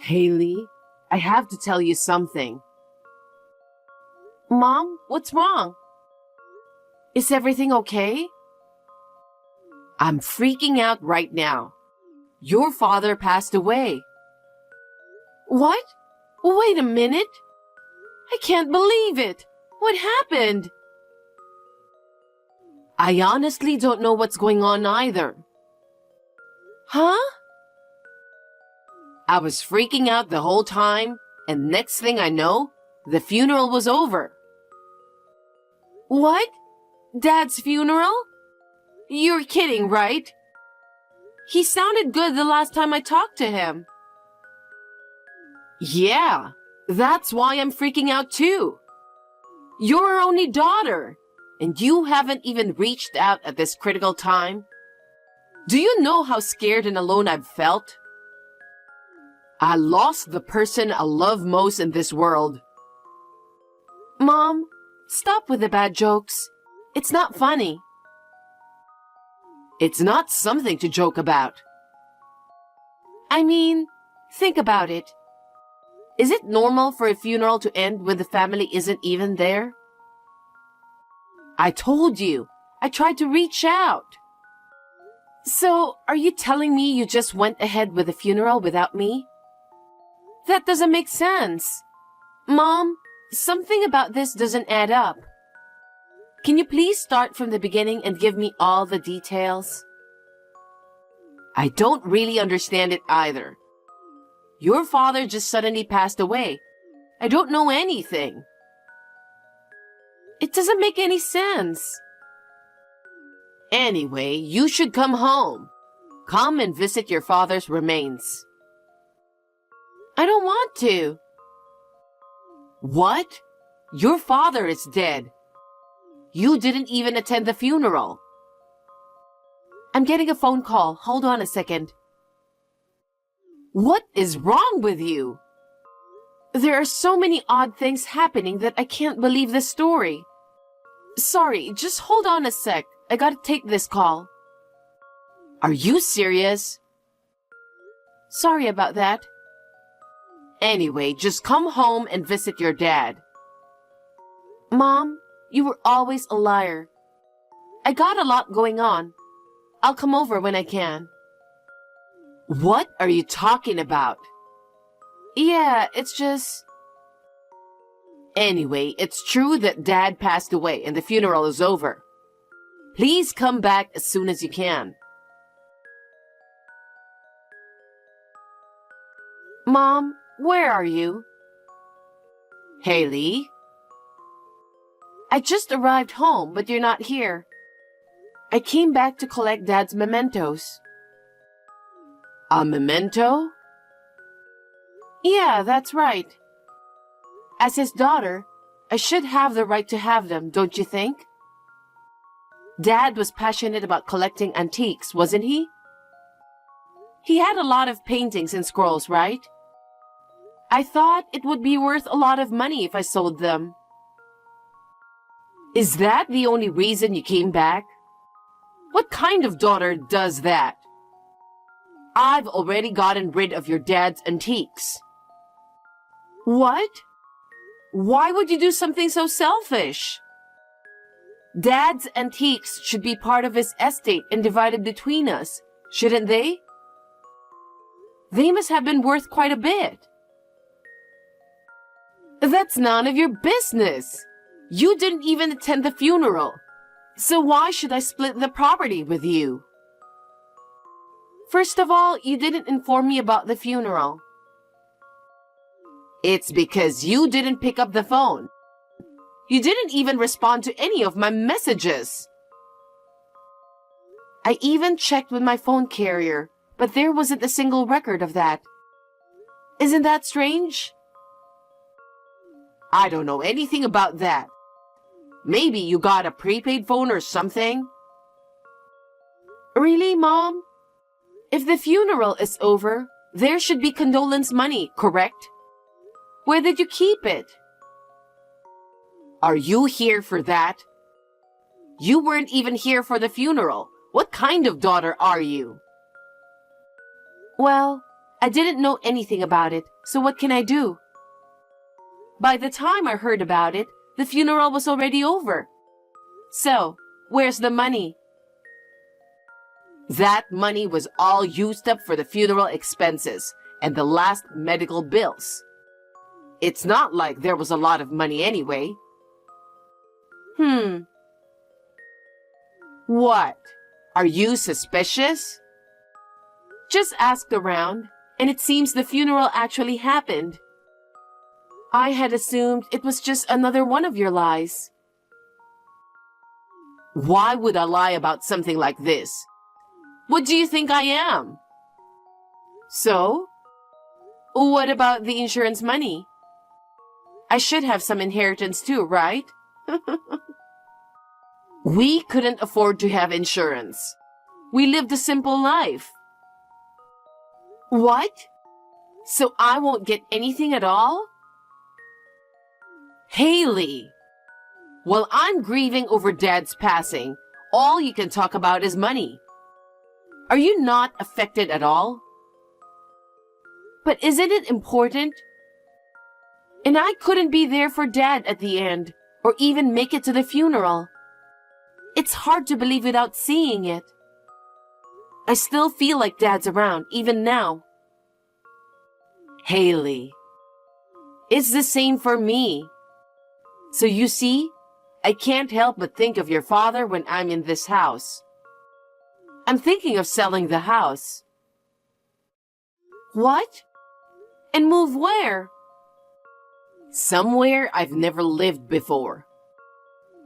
Haley, I have to tell you something. Mom, what's wrong? Is everything okay? I'm freaking out right now. Your father passed away. What? Wait a minute. I can't believe it. What happened? I honestly don't know what's going on either. Huh? I was freaking out the whole time, and next thing I know, the funeral was over. What? Dad's funeral? You're kidding, right? He sounded good the last time I talked to him. Yeah, that's why I'm freaking out too. You're our only daughter, and you haven't even reached out at this critical time. Do you know how scared and alone I've felt? I lost the person I love most in this world. Mom, stop with the bad jokes. It's not funny. It's not something to joke about. I mean, think about it. Is it normal for a funeral to end when the family isn't even there? I told you, I tried to reach out. So, are you telling me you just went ahead with the funeral without me? That doesn't make sense. Mom, something about this doesn't add up. Can you please start from the beginning and give me all the details? I don't really understand it either. Your father just suddenly passed away. I don't know anything. It doesn't make any sense. Anyway, you should come home. Come and visit your father's remains. I don't want to. What? Your father is dead. You didn't even attend the funeral. I'm getting a phone call. Hold on a second. What is wrong with you? There are so many odd things happening that I can't believe this story. Sorry, just hold on a sec. I gotta take this call. Are you serious? Sorry about that. Anyway, just come home and visit your dad. Mom, you were always a liar. I got a lot going on. I'll come over when I can. What are you talking about? Yeah, it's just... Anyway, it's true that Dad passed away and the funeral is over. Please come back as soon as you can. Mom, where are you? Haley? I just arrived home, but you're not here. I came back to collect Dad's mementos. A memento? Yeah, that's right. As his daughter, I should have the right to have them, don't you think? Dad was passionate about collecting antiques, wasn't he? He had a lot of paintings and scrolls, right? I thought it would be worth a lot of money if I sold them. Is that the only reason you came back? What kind of daughter does that? I've already gotten rid of your dad's antiques. What? Why would you do something so selfish? Dad's antiques should be part of his estate and divided between us, shouldn't they? They must have been worth quite a bit. That's none of your business. You didn't even attend the funeral. So why should I split the property with you? First of all, you didn't inform me about the funeral. It's because you didn't pick up the phone. You didn't even respond to any of my messages. I even checked with my phone carrier, but there wasn't a single record of that. Isn't that strange? I don't know anything about that. Maybe you got a prepaid phone or something? Really, Mom? If the funeral is over, there should be condolence money, correct? Where did you keep it? Are you here for that? You weren't even here for the funeral. What kind of daughter are you? Well, I didn't know anything about it, so what can I do? By the time I heard about it, the funeral was already over. So, where's the money? That money was all used up for the funeral expenses and the last medical bills. It's not like there was a lot of money anyway. What? Are you suspicious? Just asked around, and it seems the funeral actually happened. I had assumed it was just another one of your lies. Why would I lie about something like this? What do you think I am? So? What about the insurance money? I should have some inheritance too, right? We couldn't afford to have insurance. We lived a simple life. What? So I won't get anything at all? Haley! While I'm grieving over Dad's passing, all you can talk about is money. Are you not affected at all? But isn't it important? And I couldn't be there for Dad at the end, or even make it to the funeral. It's hard to believe without seeing it. I still feel like Dad's around, even now. Haley, it's the same for me. So you see, I can't help but think of your father when I'm in this house. I'm thinking of selling the house. What? And move where? Somewhere I've never lived before.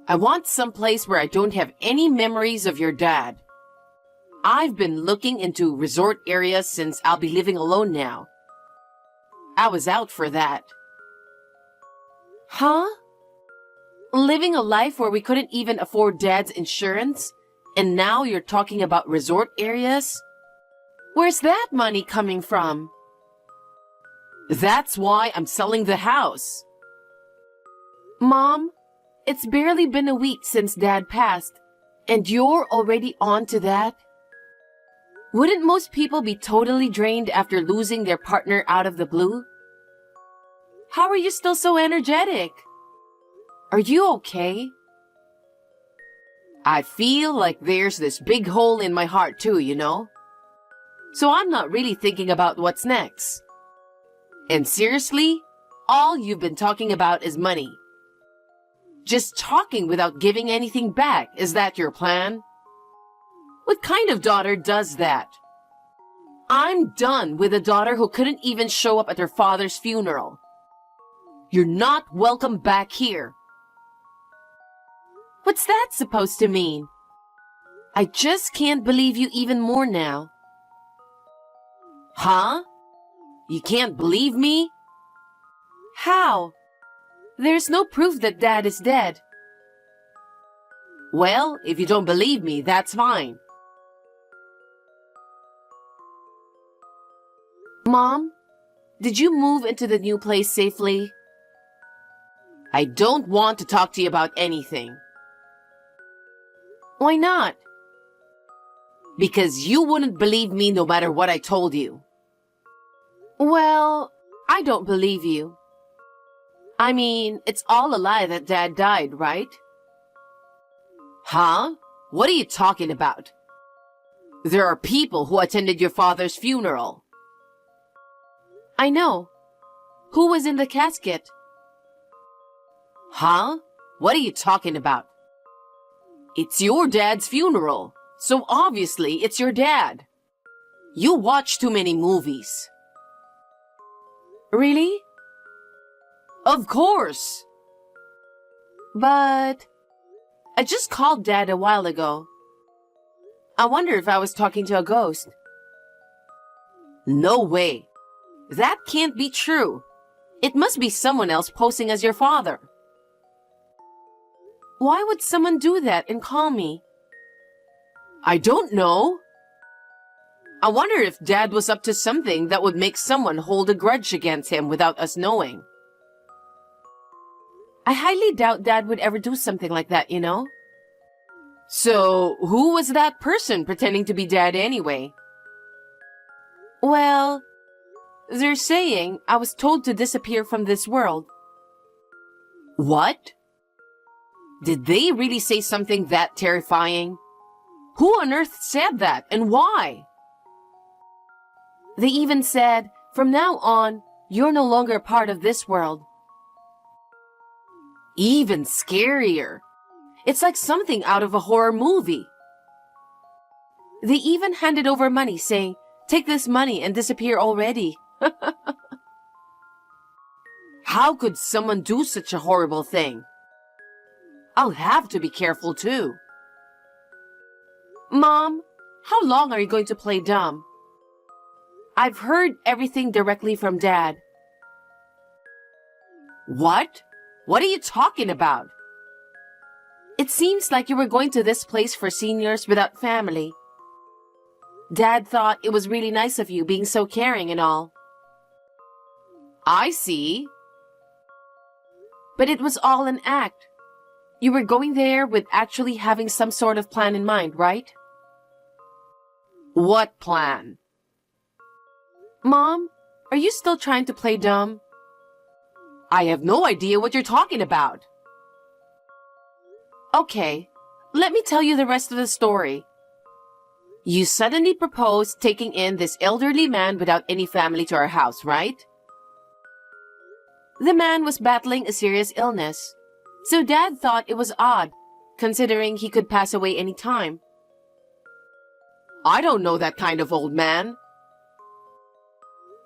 I want someplace where I don't have any memories of your dad. I've been looking into resort areas since I'll be living alone now. I was out for that. Huh? Living a life where we couldn't even afford Dad's insurance, and now you're talking about resort areas? Where's that money coming from? That's why I'm selling the house. Mom, it's barely been a week since Dad passed, and you're already on to that? Wouldn't most people be totally drained after losing their partner out of the blue? How are you still so energetic? Are you okay? I feel like there's this big hole in my heart too, you know? So I'm not really thinking about what's next. And seriously, all you've been talking about is money. Just talking without giving anything back, is that your plan? What kind of daughter does that? I'm done with a daughter who couldn't even show up at her father's funeral. You're not welcome back here. What's that supposed to mean? I just can't believe you even more now. Huh? You can't believe me? How? There's no proof that Dad is dead. Well, if you don't believe me, that's fine. Mom, did you move into the new place safely? I don't want to talk to you about anything. Why not? Because you wouldn't believe me no matter what I told you. Well, I don't believe you. I mean, it's all a lie that Dad died, right? Huh? What are you talking about? There are people who attended your father's funeral. I know. Who was in the casket? Huh? What are you talking about? It's your dad's funeral, so obviously it's your dad. You watch too many movies. Really? Of course. But I just called Dad a while ago. I wonder if I was talking to a ghost. No way. That can't be true. It must be someone else posing as your father. Why would someone do that and call me? I don't know. I wonder if Dad was up to something that would make someone hold a grudge against him without us knowing. I highly doubt Dad would ever do something like that, you know? So, who was that person pretending to be Dad anyway? Well, They're saying I was told to disappear from this world. What? Did they really say something that terrifying? Who on earth said that, and why? They even said, from now on, you're no longer part of this world. Even scarier. It's like something out of a horror movie. They even handed over money saying, take this money and disappear already. How could someone do such a horrible thing? I'll have to be careful too. Mom, how long are you going to play dumb? I've heard everything directly from Dad. What? What are you talking about? It seems like you were going to this place for seniors without family. Dad thought it was really nice of you being so caring and all. I see. But it was all an act. You were going there with actually having some sort of plan in mind, right? What plan? Mom, are you still trying to play dumb? I have no idea what you're talking about. Okay, let me tell you the rest of the story. You suddenly proposed taking in this elderly man without any family to our house, right? The man was battling a serious illness, so Dad thought it was odd, considering he could pass away any time. I don't know that kind of old man.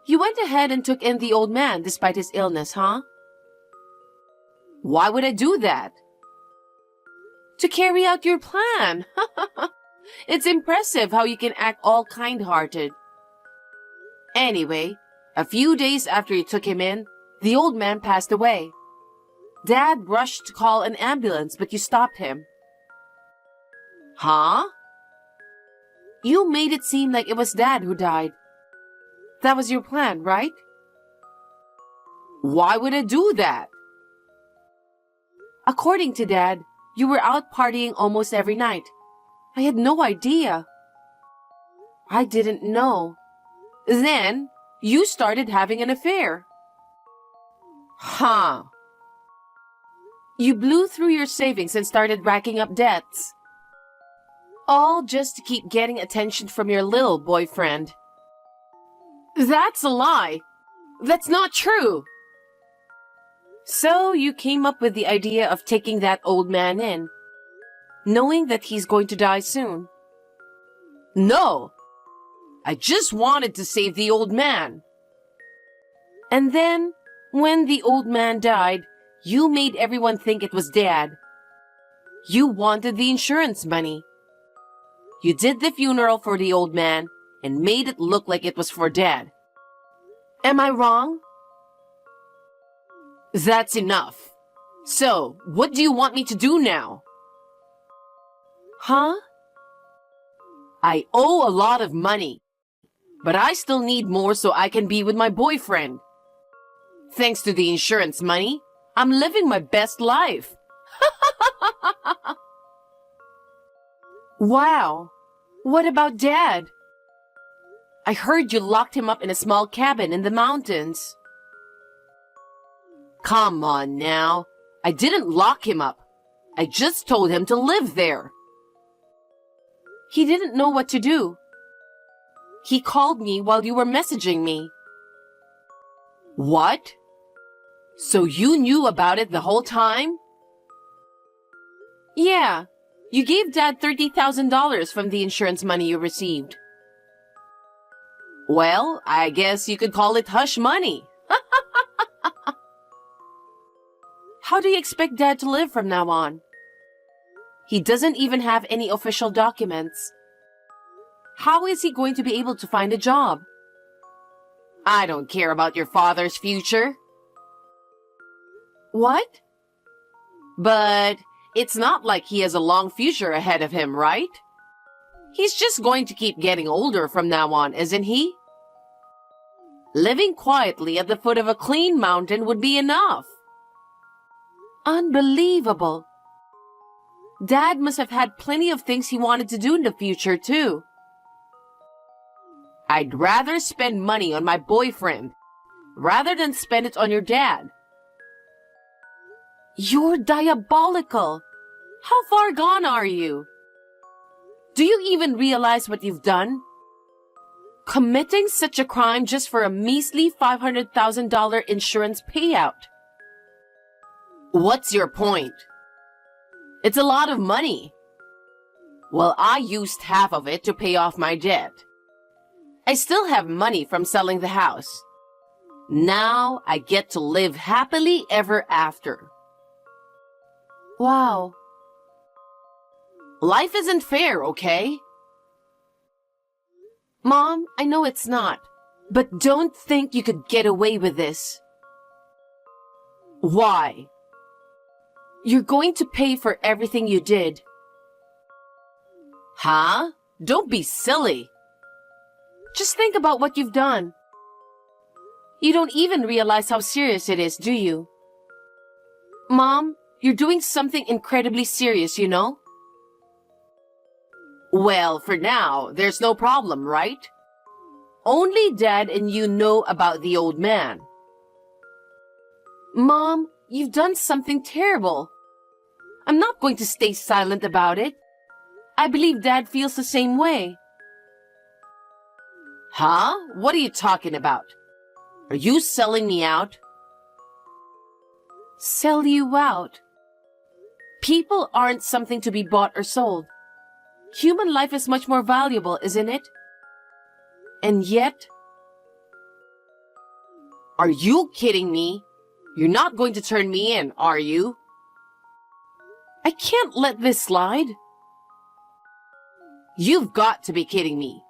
You went ahead and took in the old man despite his illness, huh? Why would I do that? To carry out your plan. It's impressive how you can act all kind-hearted. Anyway, a few days after you took him in, the old man passed away. Dad rushed to call an ambulance, but you stopped him. Huh? You made it seem like it was Dad who died. That was your plan, right? Why would I do that? According to Dad, you were out partying almost every night. I had no idea. I didn't know. Then, you started having an affair. Huh. You blew through your savings and started racking up debts. All just to keep getting attention from your little boyfriend. That's a lie. That's not true. So you came up with the idea of taking that old man in, knowing that he's going to die soon. No. I just wanted to save the old man. And then, when the old man died, you made everyone think it was Dad. You wanted the insurance money. You did the funeral for the old man and made it look like it was for Dad. Am I wrong? That's enough. So, what do you want me to do now? Huh? I owe a lot of money, but I still need more so I can be with my boyfriend. Thanks to the insurance money, I'm living my best life. Wow. What about Dad? I heard you locked him up in a small cabin in the mountains. Come on now. I didn't lock him up. I just told him to live there. He didn't know what to do. He called me while you were messaging me. What? So you knew about it the whole time? Yeah. You gave Dad $30,000 from the insurance money you received. Well, I guess you could call it hush money. How do you expect Dad to live from now on? He doesn't even have any official documents. How is he going to be able to find a job? I don't care about your father's future. What? But it's not like he has a long future ahead of him, right? He's just going to keep getting older from now on, isn't he? Living quietly at the foot of a clean mountain would be enough. Unbelievable. Dad must have had plenty of things he wanted to do in the future, too. I'd rather spend money on my boyfriend rather than spend it on your dad. You're diabolical. How far gone are you? Do you even realize what you've done? Committing such a crime just for a measly $500,000 insurance payout. What's your point? It's a lot of money. Well, I used half of it to pay off my debt. I still have money from selling the house. Now I get to live happily ever after. Wow. Life isn't fair, okay? Mom, I know it's not, but don't think you could get away with this. Why? You're going to pay for everything you did. Huh? Don't be silly. Just think about what you've done. You don't even realize how serious it is, do you? Mom, you're doing something incredibly serious, you know? Well, for now, there's no problem, right? Only Dad and you know about the old man. Mom, you've done something terrible. I'm not going to stay silent about it. I believe Dad feels the same way. Huh? What are you talking about? Are you selling me out? Sell you out? People aren't something to be bought or sold. Human life is much more valuable, isn't it? And yet... Are you kidding me? You're not going to turn me in, are you? I can't let this slide. You've got to be kidding me.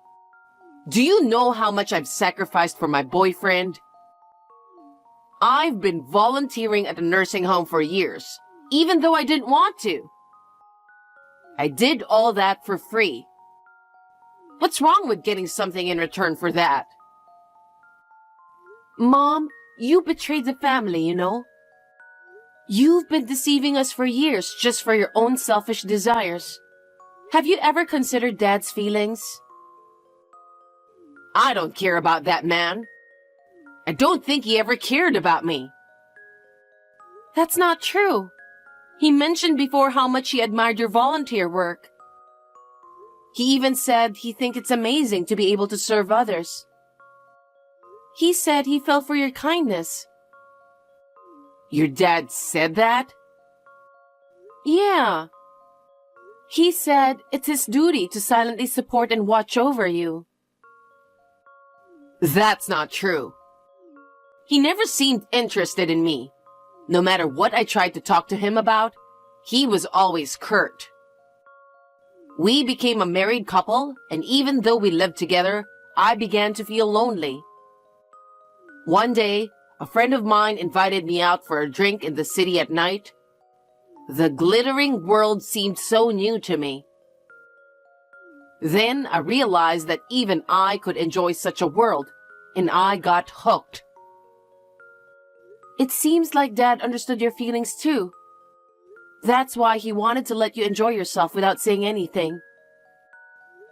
Do you know how much I've sacrificed for my boyfriend? I've been volunteering at a nursing home for years, even though I didn't want to. I did all that for free. What's wrong with getting something in return for that? Mom, you betrayed the family, you know? You've been deceiving us for years just for your own selfish desires. Have you ever considered Dad's feelings? I don't care about that man. I don't think he ever cared about me. That's not true. He mentioned before how much he admired your volunteer work. He even said he thinks it's amazing to be able to serve others. He said he fell for your kindness. Your dad said that? Yeah. He said it's his duty to silently support and watch over you. That's not true. He never seemed interested in me. No matter what I tried to talk to him about, he was always curt. We became a married couple, and even though we lived together, I began to feel lonely. One day, a friend of mine invited me out for a drink in the city at night. The glittering world seemed so new to me. Then I realized that even I could enjoy such a world, and I got hooked. It seems like Dad understood your feelings too. That's why he wanted to let you enjoy yourself without saying anything.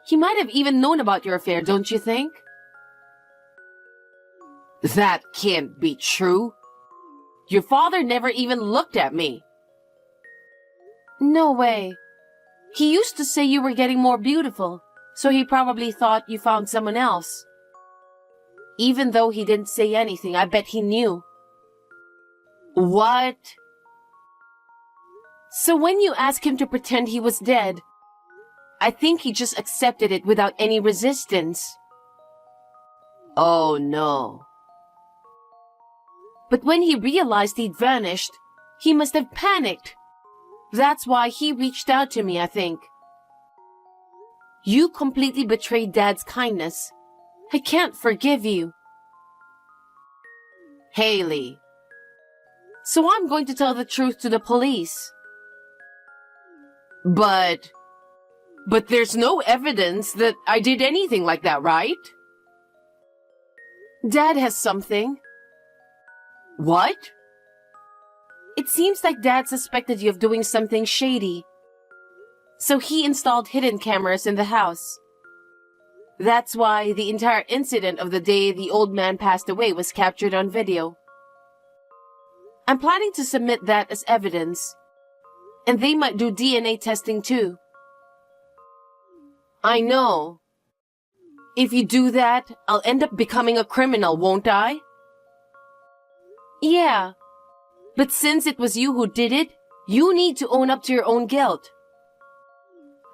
He might have even known about your affair, don't you think? That can't be true. Your father never even looked at me. No way. He used to say you were getting more beautiful, so he probably thought you found someone else. Even though he didn't say anything, I bet he knew. What? So when you asked him to pretend he was dead, I think he just accepted it without any resistance. Oh no. But when he realized he'd vanished, he must have panicked. That's why he reached out to me, I think. You completely betrayed Dad's kindness. I can't forgive you. Haley. So I'm going to tell the truth to the police. But there's no evidence that I did anything like that, right? Dad has something. What? It seems like Dad suspected you of doing something shady. So he installed hidden cameras in the house. That's why the entire incident of the day the old man passed away was captured on video. I'm planning to submit that as evidence. And they might do DNA testing too. I know. If you do that, I'll end up becoming a criminal, won't I? Yeah. But since it was you who did it, you need to own up to your own guilt.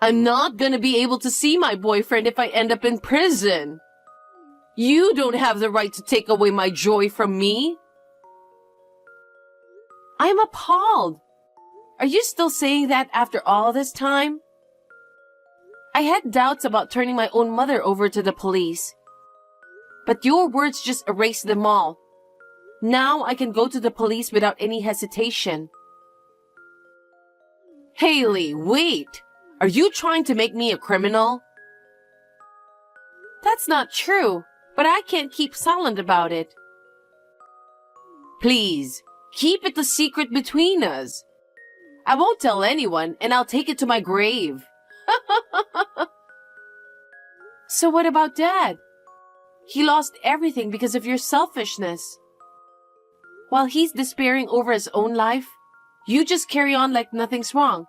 I'm not gonna be able to see my boyfriend if I end up in prison. You don't have the right to take away my joy from me. I'm appalled. Are you still saying that after all this time? I had doubts about turning my own mother over to the police. But your words just erased them all. Now I can go to the police without any hesitation. Haley, wait! Are you trying to make me a criminal? That's not true, but I can't keep silent about it. Please, keep it a secret between us. I won't tell anyone, and I'll take it to my grave. So what about Dad? He lost everything because of your selfishness. While he's despairing over his own life, you just carry on like nothing's wrong.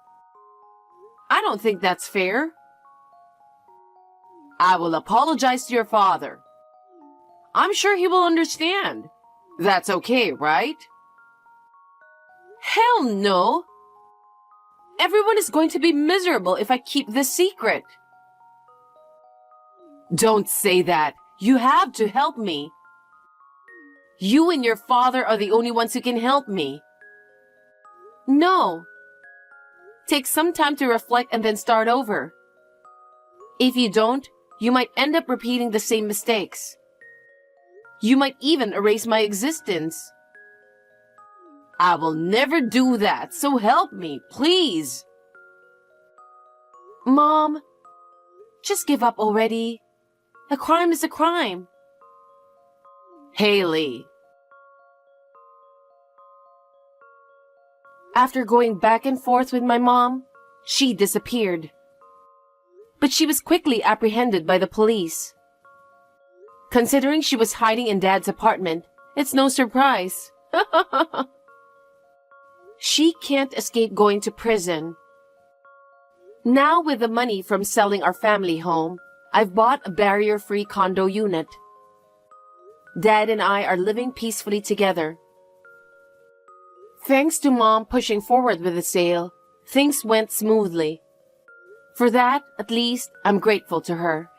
I don't think that's fair. I will apologize to your father. I'm sure he will understand. That's okay, right? Hell no! Everyone is going to be miserable if I keep this secret. Don't say that. You have to help me. You and your father are the only ones who can help me. No. Take some time to reflect and then start over. If you don't, you might end up repeating the same mistakes. You might even erase my existence. I will never do that, so help me, please. Mom, just give up already. A crime is a crime. Haley. After going back and forth with my mom, she disappeared. But she was quickly apprehended by the police. Considering she was hiding in Dad's apartment, it's no surprise. She can't escape going to prison. Now with the money from selling our family home, I've bought a barrier-free condo unit. Dad and I are living peacefully together. Thanks to Mom pushing forward with the sale, things went smoothly. For that, at least, I'm grateful to her.